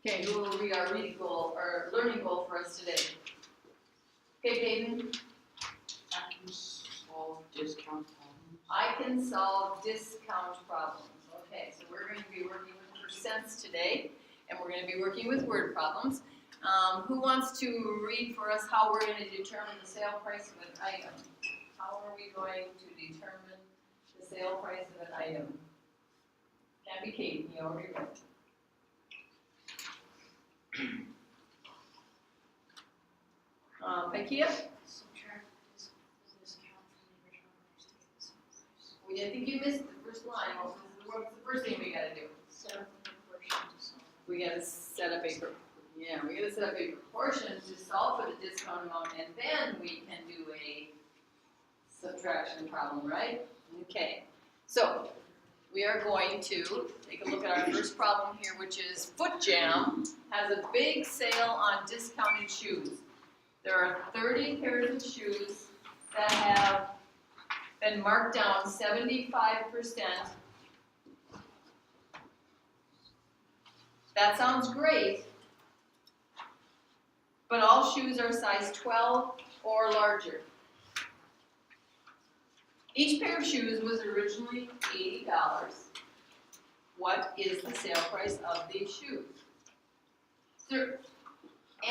Okay, who will read our reading goal, or learning goal for us today? Okay, Peyton. I can solve discount problems. I can solve discount problems. Okay, so we're going to be working with percents today, and we're going to be working with word problems. Who wants to read for us how we're going to determine the sale price of an item? How are we going to determine the sale price of an item? Can't be Kate, you already read. Ikea? Subtract the discount from the original price. I think you missed the first line. What's the first thing we gotta do? Set up the proportion to solve. We gotta set up a proportion to solve for the discount amount, and then we can do a subtraction problem, right? Okay, so we are going to take a look at our first problem here, which is Foot Jam has a big sale on discounted shoes. There are 30 pairs of shoes that have been marked down 75%. That sounds great, but all shoes are size 12 or larger. Each pair of shoes was originally $80. What is the sale price of these shoes? Is there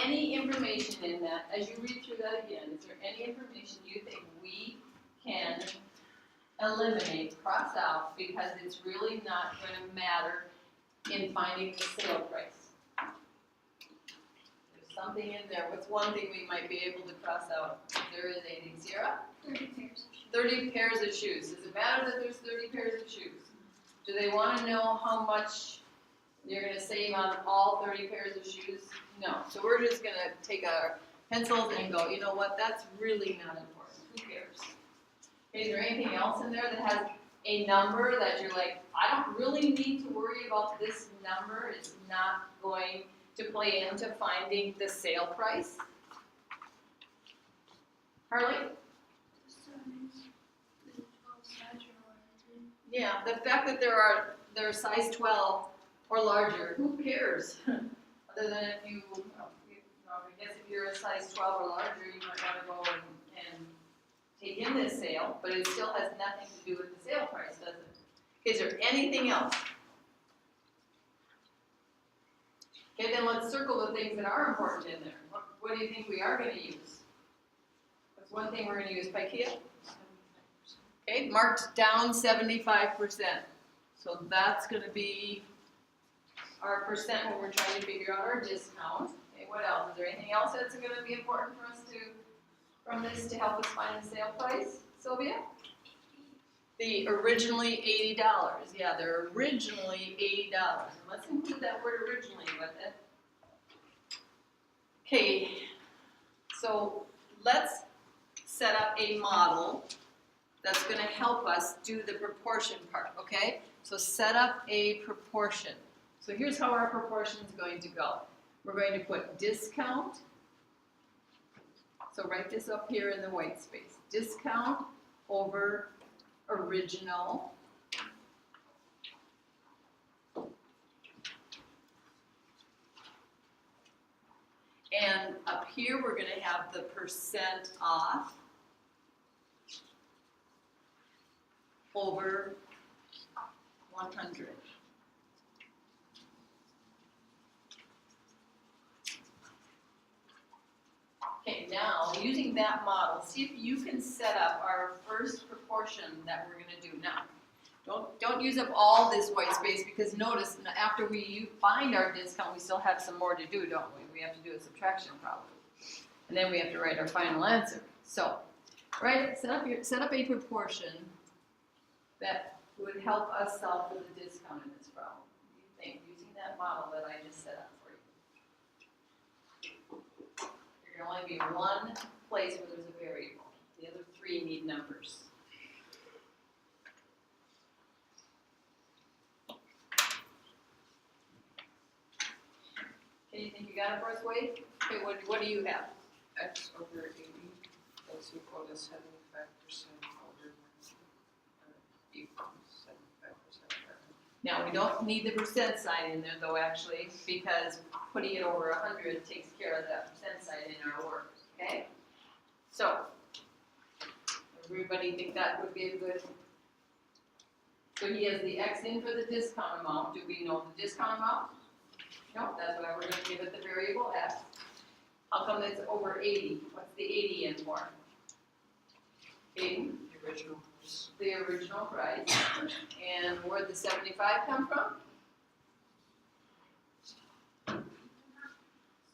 any information in that, as you read through that again, is there any information you think we can eliminate, cross out, because it's really not going to matter in finding the sale price? There's something in there. What's one thing we might be able to cross out? If there is anything, Sierra? 30 pairs of shoes. 30 pairs of shoes. Does it matter that there's 30 pairs of shoes? Do they want to know how much you're going to save on all 30 pairs of shoes? No. So we're just going to take our pencils and go, you know what, that's really not important. Who cares? Okay, is there anything else in there that has a number that you're like, I don't really need to worry about this number. It's not going to play into finding the sale price? Harley? Yeah, the fact that they're size 12 or larger, who cares? Other than if you, I guess if you're a size 12 or larger, you might want to go and take in this sale, but it still has nothing to do with the sale price, does it? Is there anything else? Okay, then let's circle the things that are important in there. What do you think we are going to use? What's one thing we're going to use? Ikea? Okay, marked down 75%. So that's going to be our percent when we're trying to figure out our discount. Okay, what else? Is there anything else that's going to be important for us from this to help us find the sale price? Sylvia? The originally $80. Yeah, they're originally $80. And let's include that word originally with it. Okay, so let's set up a model that's going to help us do the proportion part, okay? So set up a proportion. So here's how our proportion is going to go. We're going to put discount. So write this up here in the white space. Discount over original. And up here we're going to have the percent off over 100. Okay, now using that model, see if you can set up our first proportion that we're going to do now. Don't use up all this white space, because notice after we find our discount, we still have some more to do, don't we? We have to do a subtraction problem, and then we have to write our final answer. So, set up a proportion that would help us solve for the discount in this problem. What do you think, using that model that I just set up for you? There can only be one place where there's a variable. The other three need numbers. Okay, you think you got it for us, Wade? Okay, what do you have? X over 80 is equal to 75% over equals 75% Now, we don't need the percent sign in there though, actually, because putting it over 100 takes care of that percent sign in our work, okay? So, everybody think that would be a good, so he has the X in for the discount amount. Do we know the discount amount? No, that's why we're gonna give it the variable X. How come it's over 80? What's the 80 in for? Aiden? The original. The original price. And where'd the 75 come from?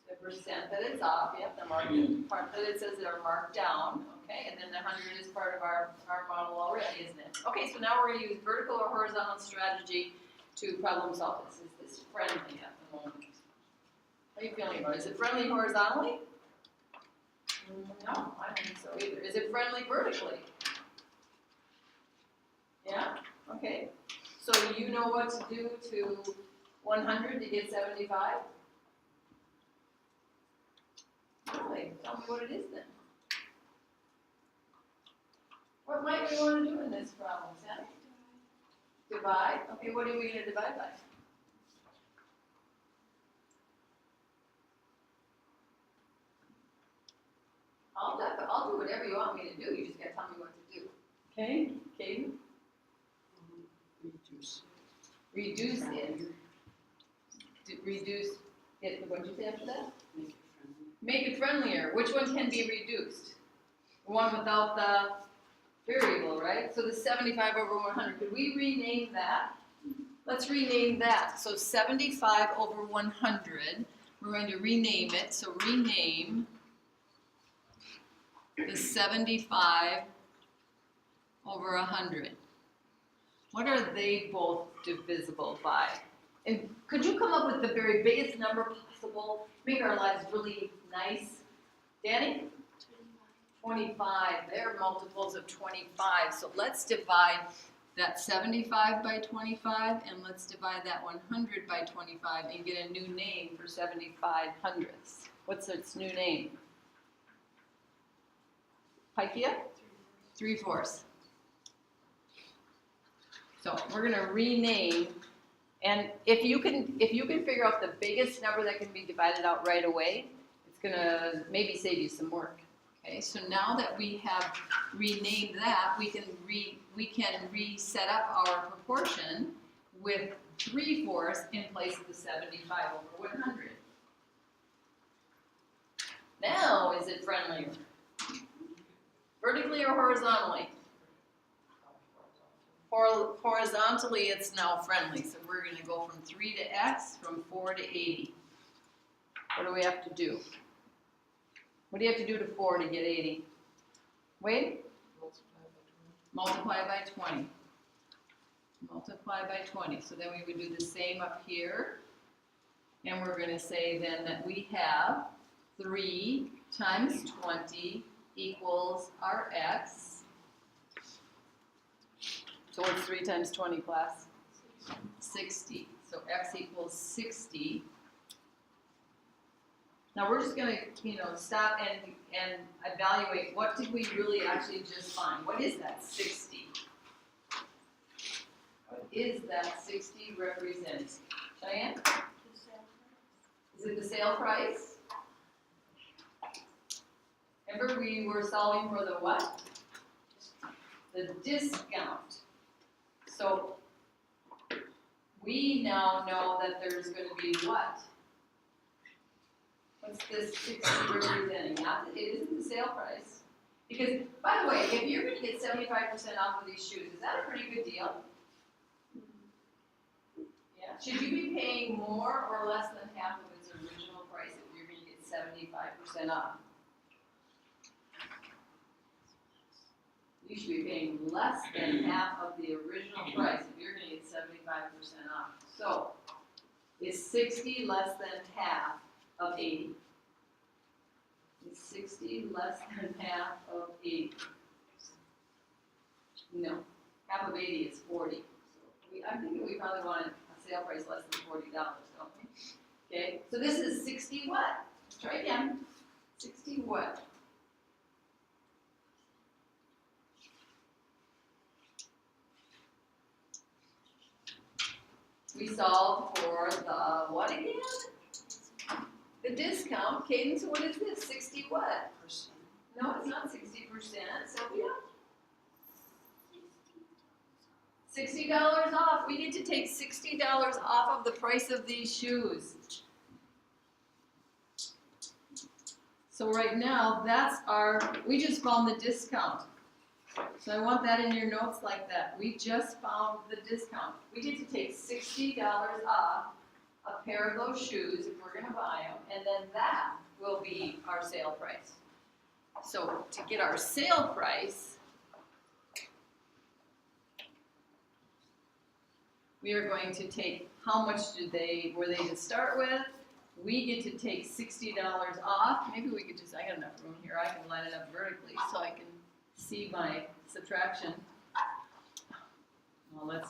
The percent that it's off, yep, the market part that it says they're marked down, okay, and then the 100 is part of our model already, isn't it? Okay, so now we're gonna use vertical or horizontal strategy to problem solve this. Is this friendly at the moment? How are you feeling about it? Is it friendly horizontally? No, I don't think so either. Is it friendly vertically? Yeah, okay. So you know what to do to 100 to get 75? Really? Tell me what it is then. What might we want to do in this problem, Sandy? Divide? Okay, what are we going to divide by? I'll do whatever you want me to do. You just got to tell me what to do. Okay, Caden? Reduce. Reduce it. Reduce it, what did you say after that? Make it friendly. Make it friendlier. Which one can be reduced? The one without the variable, right? So the 75 over 100. Could we rename that? Let's rename that. So 75 over 100. We're going to rename it. So rename the 75 over 100. What are they both divisible by? And could you come up with the very biggest number possible? Make our lives really nice. Danny? 25. They're multiples of 25. So let's divide that 75 by 25 and let's divide that 100 by 25 and get a new name for 75 hundredths. What's its new name? Paikia? 3/4. So we're gonna rename, and if you can figure out the biggest number that can be divided out right away, it's gonna maybe save you some work. Okay, so now that we have renamed that, we can reset up our proportion with 3/4 in place of the 75 over 100. Now, is it friendlier? Vertically or horizontally? Horizontally, it's now friendly. So we're going to go from 3 to x, from 4 to 80. What do we have to do? What do you have to do to 4 to get 80? Wade? Multiply by 20. Multiply by 20. So then we would do the same up here. And we're going to say then that we have 3 times 20 equals our x. So what's 3 times 20, class? 60. So x equals 60. Now we're just going to, stop and evaluate what did we really actually just find. What is that 60? What is that 60 represent? Cheyenne? Is it the sale price? Remember we were solving for the what? The discount. So we now know that there's going to be what? What's this 60 representing? It isn't the sale price. Because, by the way, if you're going to get 75% off of these shoes, is that a pretty good deal? Yeah. Should you be paying more or less than half of its original price if you're going to get 75% off? You should be paying less than half of the original price if you're going to get 75% off. So, is 60 less than half of 80? Is 60 less than half of 80? No. Half of 80 is 40. So I'm thinking we probably want a sale price less than $40, don't we? Okay, so this is 60 what? Let's try again. 60 what? We solved for the, what again? The discount, Cadence, what is this, 60 what? Percent. No, it's not 60%, Sylvia. $60 off, we get to take $60 off of the price of these shoes. So right now, that's we just found the discount. So I want that in your notes like that. We just found the discount. We get to take $60 off a pair of those shoes if we're gonna buy them, and then that will be our sale price. So to get our sale price, we are going to take, how much were they to start with? We get to take $60 off. Maybe we could I got enough room here, I can line it up vertically so I can see my subtraction. Well, let's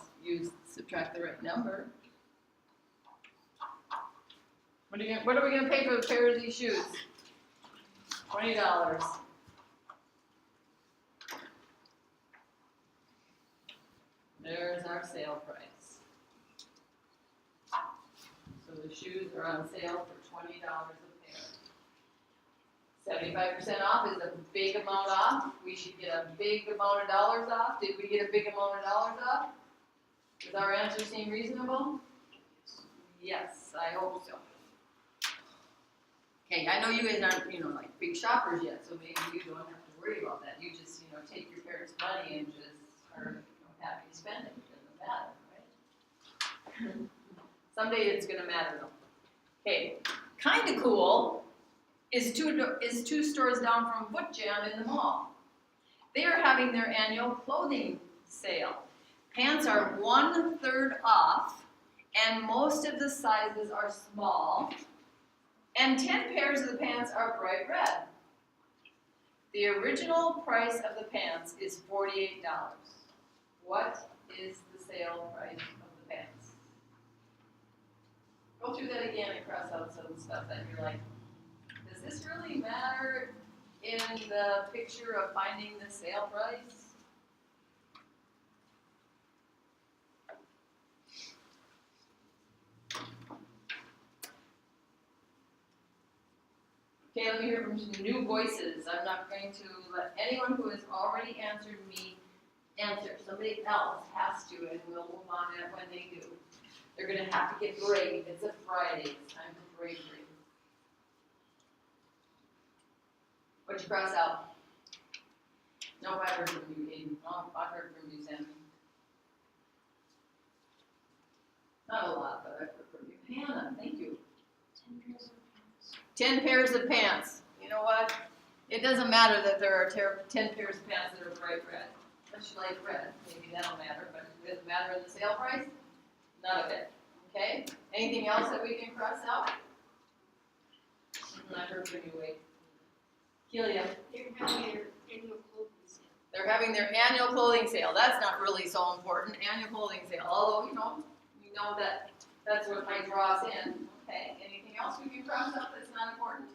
subtract the right number. What are we gonna pay for a pair of these shoes? $20. There's our sale price. So the shoes are on sale for $20 a pair. 75% off is a big amount off. We should get a big amount of dollars off. Did we get a big amount of dollars off? Does our answer seem reasonable? Yes, I hope so. Okay, I know you guys aren't, like big shoppers yet, so maybe you don't have to worry about that. You just, take your parents' money and just are happy spending. It doesn't matter, right? Someday it's gonna matter though. Okay, kinda cool is two stores down from Foot Jam in the mall. They are having their annual clothing sale. Pants are 1/3 off, and most of the sizes are small, and 10 pairs of the pants are bright red. The original price of the pants is $48. What is the sale price of the pants? Go through that again and cross out some stuff that you're like, does this really matter in the picture of finding the sale price? Okay, let me hear from some new voices. I'm not going to let anyone who has already answered me answer. Somebody else has to, and we'll move on to when they do. They're going to have to get brave. It's a Friday. It's time for bravery. What'd you cross out? No, I heard from you, Aiden. No, I heard from you, Sammy. Not a lot, but I heard from you. Hannah, thank you. 10 pairs of pants. You know what? It doesn't matter that there are 10 pairs of pants that are bright red. Much light red. Maybe that'll matter, but it doesn't matter in the sale price? None of it. Okay? Anything else that we can cross out? I heard from you, Wade. Kelia. They're having their annual clothing sale. They're having their annual clothing sale. That's not really so important. Annual clothing sale. Although, we know that that's what might draw us in. Okay. Anything else we can cross out that's not important?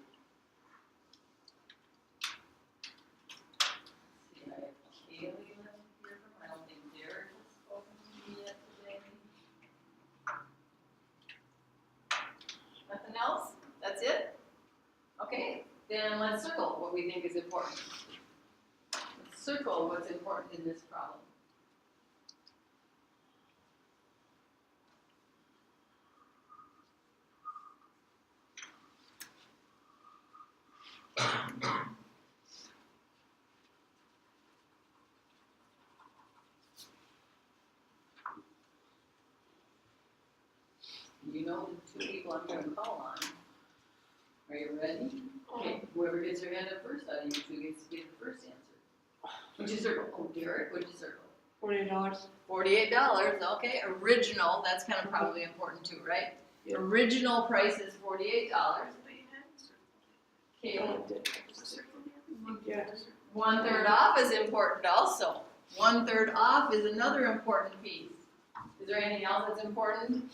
See, I have Kaylee left here from. I don't think Derek has spoken to me yet today. Nothing else? That's it? Okay. Then let's circle what we think is important. Let's circle what's important in this problem. You know the two people I'm going to call on. Are you ready? Okay, whoever gets their hand up first out of you two gets to get the first answer. What'd you circle? Oh, Derek, what'd you circle? $48. $48, okay. Original, that's kind of probably important too, right? Yeah. Original price is $48. Okay, Yeah. 1/3 off is important also. 1/3 off is another important piece. Is there anything else that's important?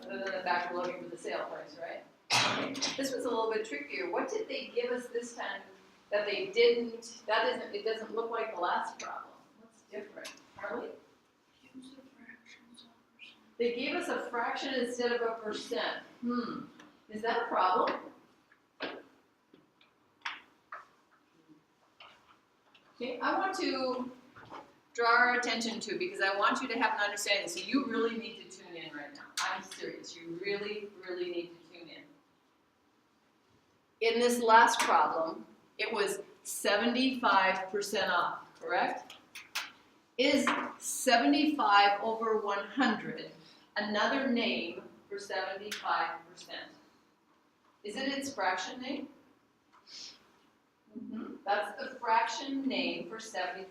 Other than the fact we're looking for the sale price, right? Okay. This was a little bit trickier. What did they give us this time that they didn't? It doesn't look like the last problem. What's different? Harley? They gave us a fraction instead of a percent. Is that a problem? Okay, I want to draw our attention to, because I want you to have an understanding, so you really need to tune in right now. I'm serious, you really, really need to tune in. In this last problem, it was 75% off, correct? Is 75 over 100 another name for 75%? Is it its fraction name? That's the fraction name for 75%.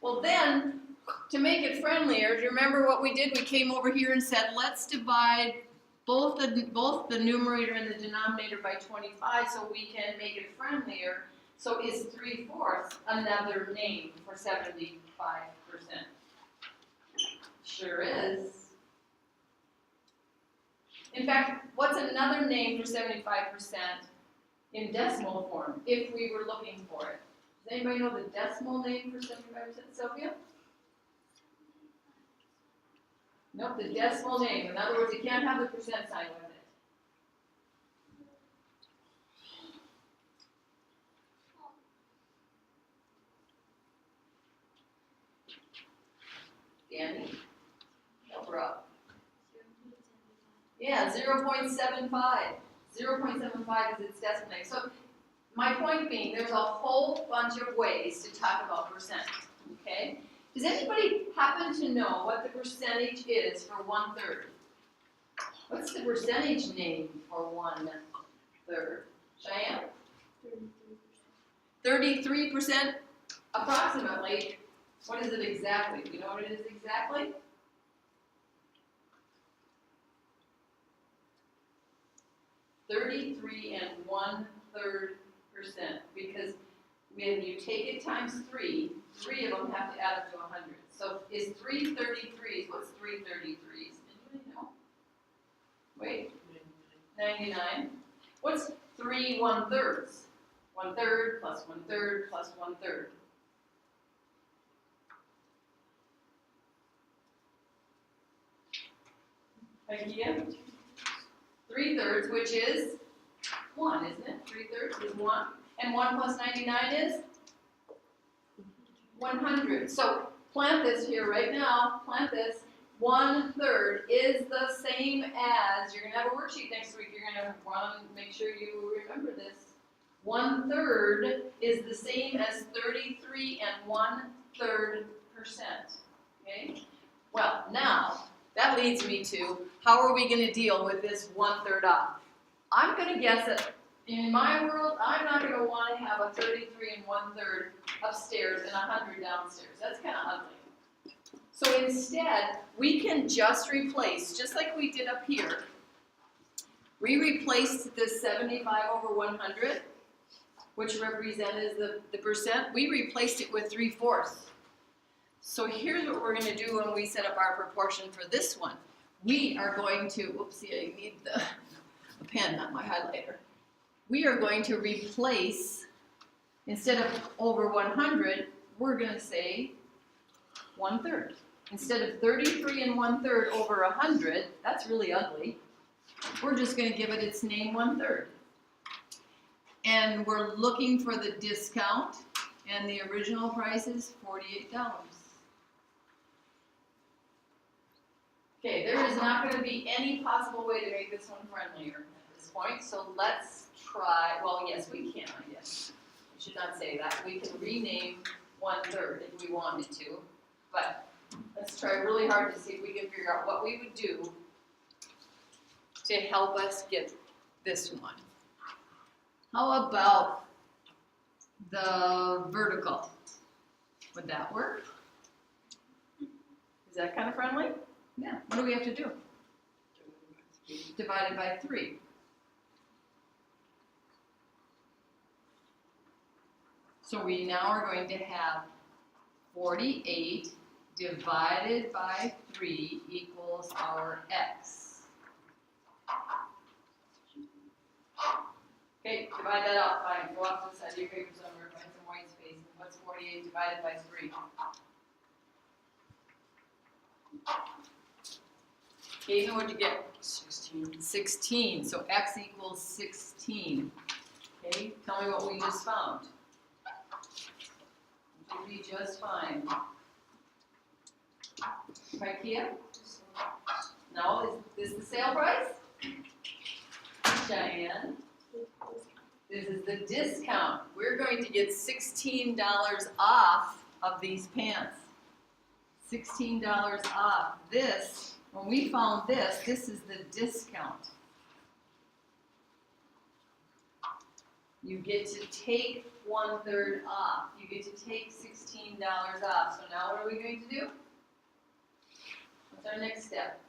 Well then, to make it friendlier, do you remember what we did? We came over here and said, let's divide both the numerator and the denominator by 25 so we can make it friendlier. So is 3/4 another name for 75%? Sure is. In fact, what's another name for 75% in decimal form, if we were looking for it? Does anybody know the decimal name for 75%, Sophia? Nope, the decimal name. In other words, you can't have the percent sign with it. Danny, help her out. Yeah, 0.75. 0.75 is its decimal name. So my point being, there's a whole bunch of ways to talk about percent, okay? Does anybody happen to know what the percentage is for 1/3? What's the percentage name for 1/3? Cheyenne? 33%, approximately. What is it exactly? Do you know what it is exactly? $33 1/3%, because when you take it times 3, 3 of them have to add up to 100. So is 3 33s? What's 3 33s? Anybody know? Wait, 99. What's 3 1/3s? 1/3 plus 1/3 plus 1/3. Again, 3/3, which is 1, isn't it? 3/3 is 1. And 1 plus 99 is 100. So plant this here right now. Plant this. 1/3 is the same as, you're going to have a worksheet next week. You're going to want to make sure you remember this. 1/3 is the same as 33 1/3%. Okay? Well, now, that leads me to, how are we going to deal with this 1/3 off? I'm going to guess that in my world, I'm not going to want to have a 33 1/3 upstairs and 100 downstairs. That's kind of ugly. So instead, we can just replace, just like we did up here, we replaced this 75 over 100, which represented the percent, we replaced it with 3/4. So here's what we're going to do when we set up our proportion for this one. We are going to, whoopsie, I need the pen, not my highlighter. We are going to replace, instead of over 100, we're going to say 1/3. Instead of 33 1/3 over 100, that's really ugly, we're just going to give it its name 1/3. And we're looking for the discount, and the original price is $48. Okay, there is not going to be any possible way to make this one friendlier at this point, so let's try, well, yes, we can, I guess. I should not say that. We can rename 1/3 if we wanted to, but let's try really hard to see if we can figure out what we would do to help us get this one. How about the vertical? Would that work? Is that kind of friendly? Yeah. What do we have to do? Divided by 3. So we now are going to have 48 divided by 3 equals our x. Okay, divide that out. Fine. Go off to the side of your paper somewhere, find some white space. What's 48 divided by 3? Caden, what'd you get? 16. 16, so x equals 16. Okay, tell me what we just found. Should be just fine. Ikea? No, is this the sale price? Cheyenne? This is the discount. We're going to get $16 off of these pants. $16 off. This, when we found this is the discount. You get to take 1/3 off. You get to take $16 off. So now what are we going to do? What's our next step?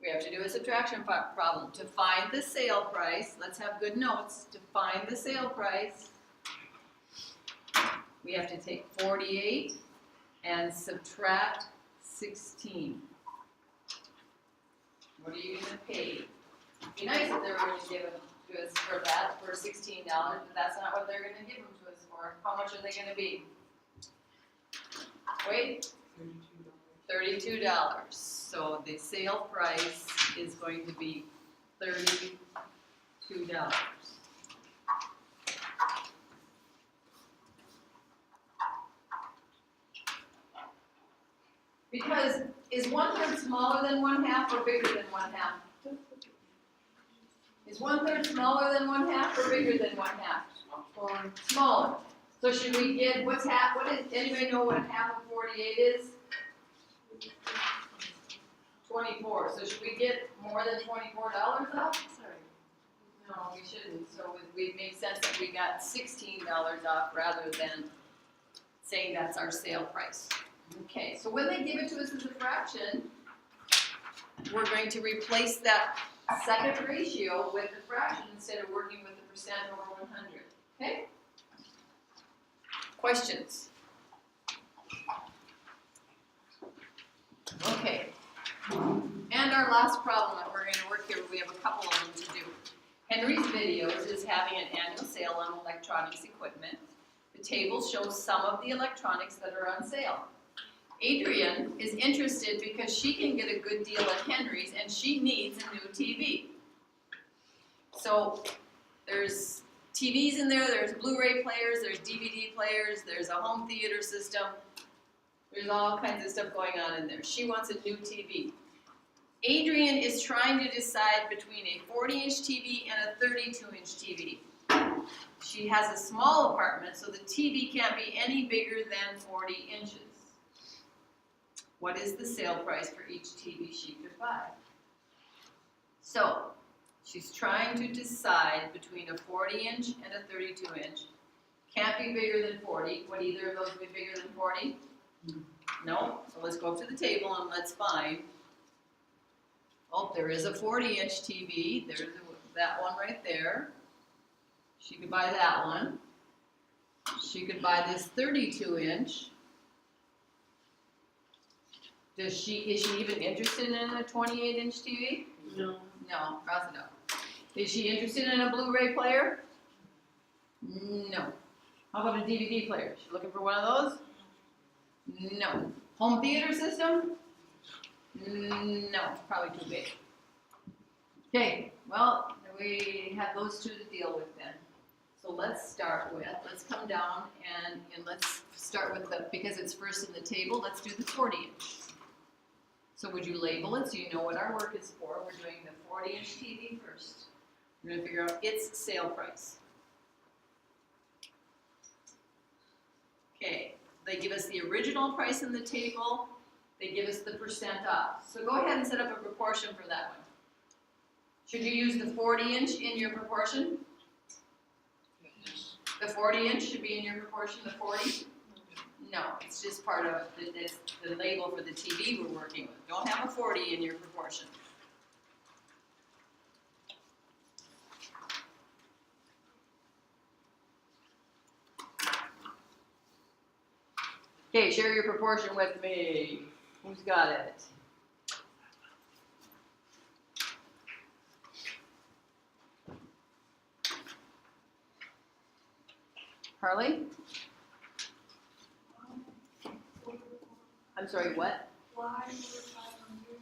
We have to do a subtraction problem. To find the sale price, let's have good notes. To find the sale price, we have to take 48 and subtract 16. What are you going to pay? It'd be nice if they were going to give them to us for that, for $16, but that's not what they're going to give them to us for. How much are they going to be? Wait. $32. So the sale price is going to be $32. Because is 1/3 smaller than 1/2 or bigger than 1/2? Is 1/3 smaller than 1/2 or bigger than 1/2? Smaller. So should we get what's half? What is? Anybody know what half of 48 is? 24. So should we get more than $24 off? Sorry. No, we shouldn't. So it would make sense that we got $16 off rather than saying that's our sale price. Okay, so when they give it to us as a fraction, we're going to replace that second ratio with the fraction instead of working with the percent over 100. Okay? Questions? Okay. And our last problem that we're going to work here, we have a couple of them to do. Henry's Videos is having an annual sale on electronics equipment. The table shows some of the electronics that are on sale. Adrian is interested because she can get a good deal at Henry's and she needs a new TV. So there's TVs in there, there's Blu-ray players, there's DVD players, there's a home theater system. There's all kinds of stuff going on in there. She wants a new TV. Adrian is trying to decide between a 40-inch TV and a 32-inch TV. She has a small apartment, so the TV can't be any bigger than 40 inches. What is the sale price for each TV she could buy? So, she's trying to decide between a 40-inch and a 32-inch. Can't be bigger than 40. Would either of those be bigger than 40? No? So let's go up to the table and let's find. Oh, there is a 40-inch TV. There's that one right there. She could buy that one. She could buy this 32-inch. Is she even interested in a 28-inch TV? No. No, cross it out. Is she interested in a Blu-ray player? No. How about a DVD player? She looking for one of those? No. Home theater system? No, probably too big. Okay, well, we have those two to deal with then. So let's come down and let's start with because it's first in the table, let's do the 40-inch. So would you label it so you know what our work is for? We're doing the 40-inch TV first. We're going to figure out its sale price. Okay, they give us the original price in the table. They give us the percent off. So go ahead and set up a proportion for that one. Should you use the 40-inch in your proportion? The 40-inch should be in your proportion, the 40? No, it's just part of the label for the TV we're working with. Don't have a 40 in your proportion. Okay, share your proportion with me. Who's got it? Harley? I'm sorry, what? Why were 500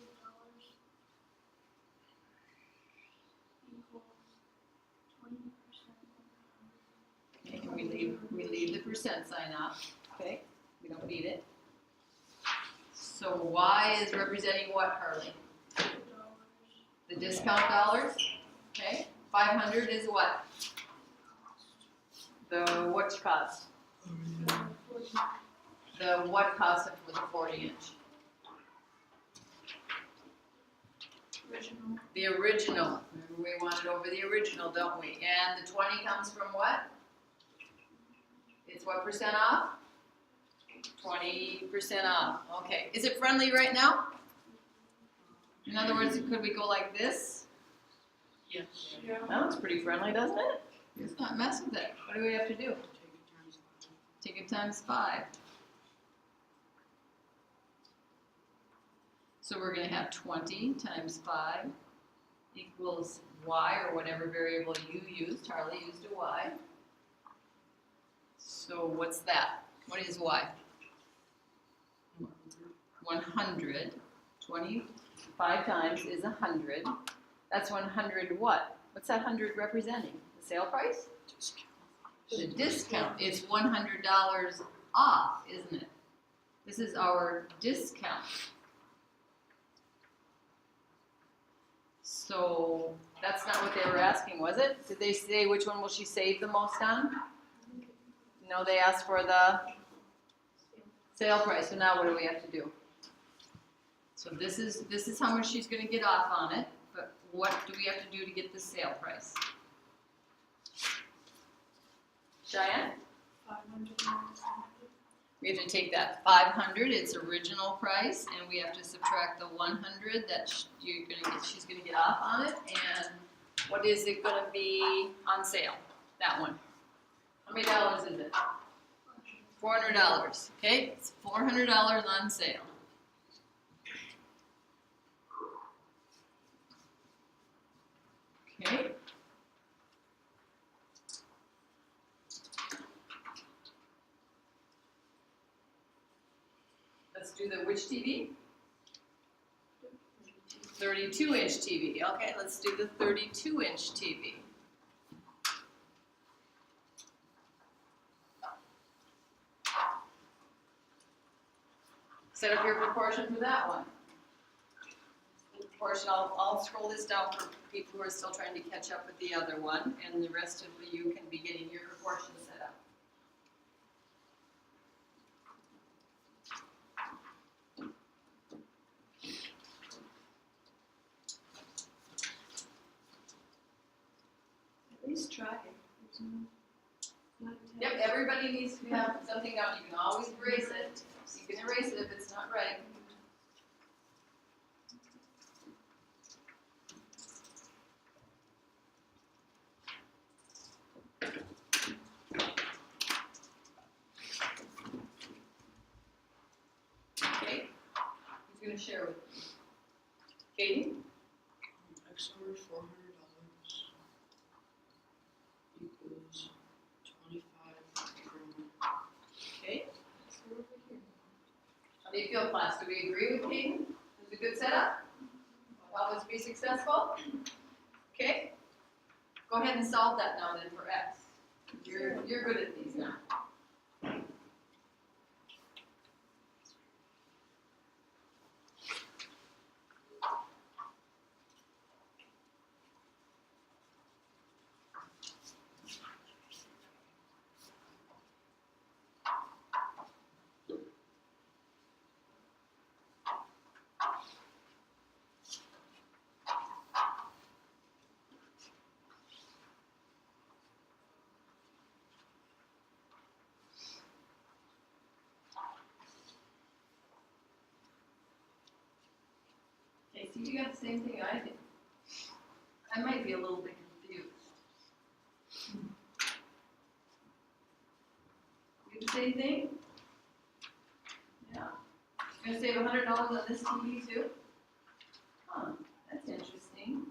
20% Okay, we leave the percent sign off, okay? We don't need it. So Y is representing what, Harley? The discount dollars, okay? 500 is what? The what cost? The what cost for the 40-inch? original. The original. Remember, we want it over the original, don't we? And the 20 comes from what? It's what percent off? 20% off. Okay. Is it friendly right now? In other words, could we go like this? Yes. Yeah. That looks pretty friendly, doesn't it? Let's not mess with it. What do we have to do? Take it times 5. So we're going to have 20 times 5 equals y, or whatever variable you used. Harley used a y. So what's that? What is y? 100. 25 times is 100. That's 100 what? What's that 100 representing? The sale price? The discount is $100 off, isn't it? This is our discount. So that's not what they were asking, was it? Did they say which one will she save the most on? No, they asked for the sale price. So now what do we have to do? So this is how much she's going to get off on it, but what do we have to do to get the sale price? Cheyenne? 500. We have to take that 500, its original price, and we have to subtract the 100 that she's gonna get off on it, and what is it gonna be on sale? That one. How many dollars is it? $400. Okay, it's $400 on sale. Okay. Let's do the which TV? 32-inch TV. Okay, let's do the 32-inch TV. Set up your proportion for that one. The proportion, I'll scroll this down for people who are still trying to catch up with the other one, and the rest of you can be getting your proportion set up. At least try it. There's not Yep, everybody needs to have something down. You can always erase it. You can erase it if it's not right. Okay, who's going to share with me? Katie? X over $400 equals 25 from. Okay. How do you feel, class? Do we agree with Katie? Is it a good setup? Help us be successful? Okay. Go ahead and solve that now then for X. You're good at these now. Okay, so you got the same thing I did. I might be a little bit confused. You the same thing? Yeah. You're gonna save $100 on this TV too? Huh, that's interesting.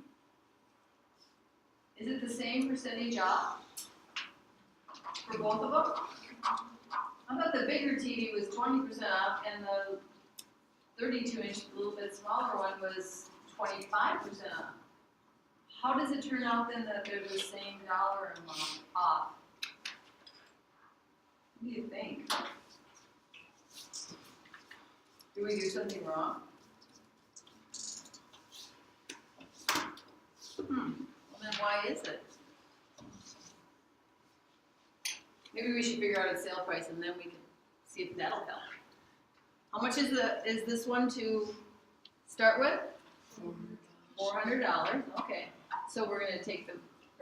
Is it the same percentage off for both of them? I thought the bigger TV was 20% off and the 32-inch, a little bit smaller one was 25% off. how does it turn out then that they're the same dollar amount off? What do you think? Do we do something wrong? Well then why is it? Maybe we should figure out its sale price and then we can see if that'll help. How much is this one to start with? $400, okay. So we're gonna take the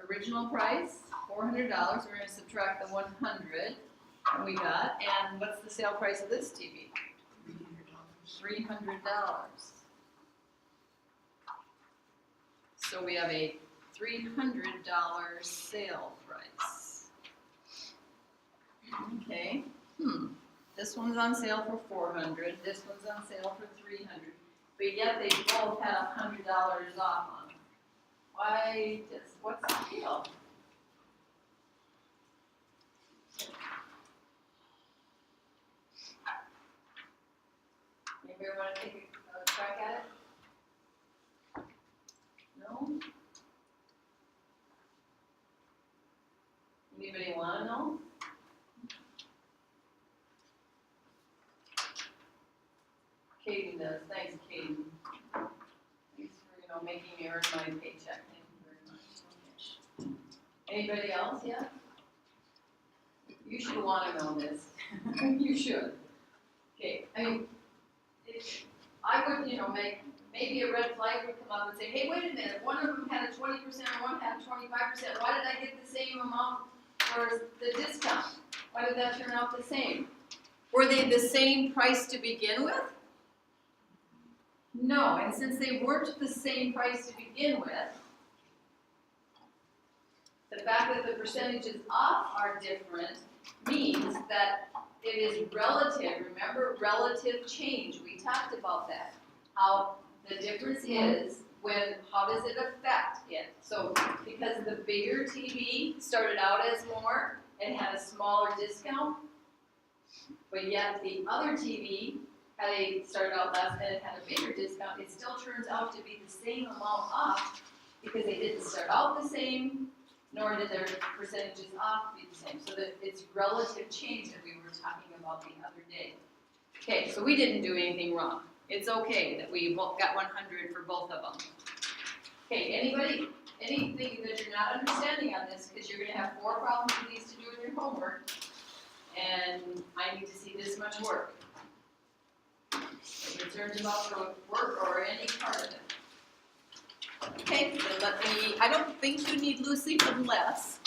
original price, $400, we're gonna subtract the 100 that we got, and what's the sale price of this TV? $300. So we have a $300 sale price. Okay, this one's on sale for $400, this one's on sale for $300, but yet they both have $100 off on them. Why, what's the deal? Anybody want to take a crack at it? No? Anybody want to know? Katie does. Thanks, Katie. Thanks for, making me earn my paycheck. Thank you very much. Anybody else yet? You should want to know this. You should. Okay, I mean, I would, maybe a red flag would come up and say, hey, wait a minute, one of them had a 20%, one had 25%. Why did I get the same amount for the discount? Why did that turn out the same? Were they the same price to begin with? No, and since they weren't the same price to begin with, the fact that the percentages off are different means that it is relative. Remember, relative change. We talked about that. How the difference is how does it affect it? So because the bigger TV started out as more and had a smaller discount, but yet the other TV started out less and it had a bigger discount, it still turns out to be the same amount off because they didn't start out the same, nor did their percentages off be the same. So that it's relative change that we were talking about the other day. Okay, so we didn't do anything wrong. It's okay that we both got 100 for both of them. Okay, anything that you're not understanding on this, because you're going to have 4 problems with these to do in your homework, and I need to see this much work. Concerns about the work or any part of it. Okay, then I don't think you need Lucy unless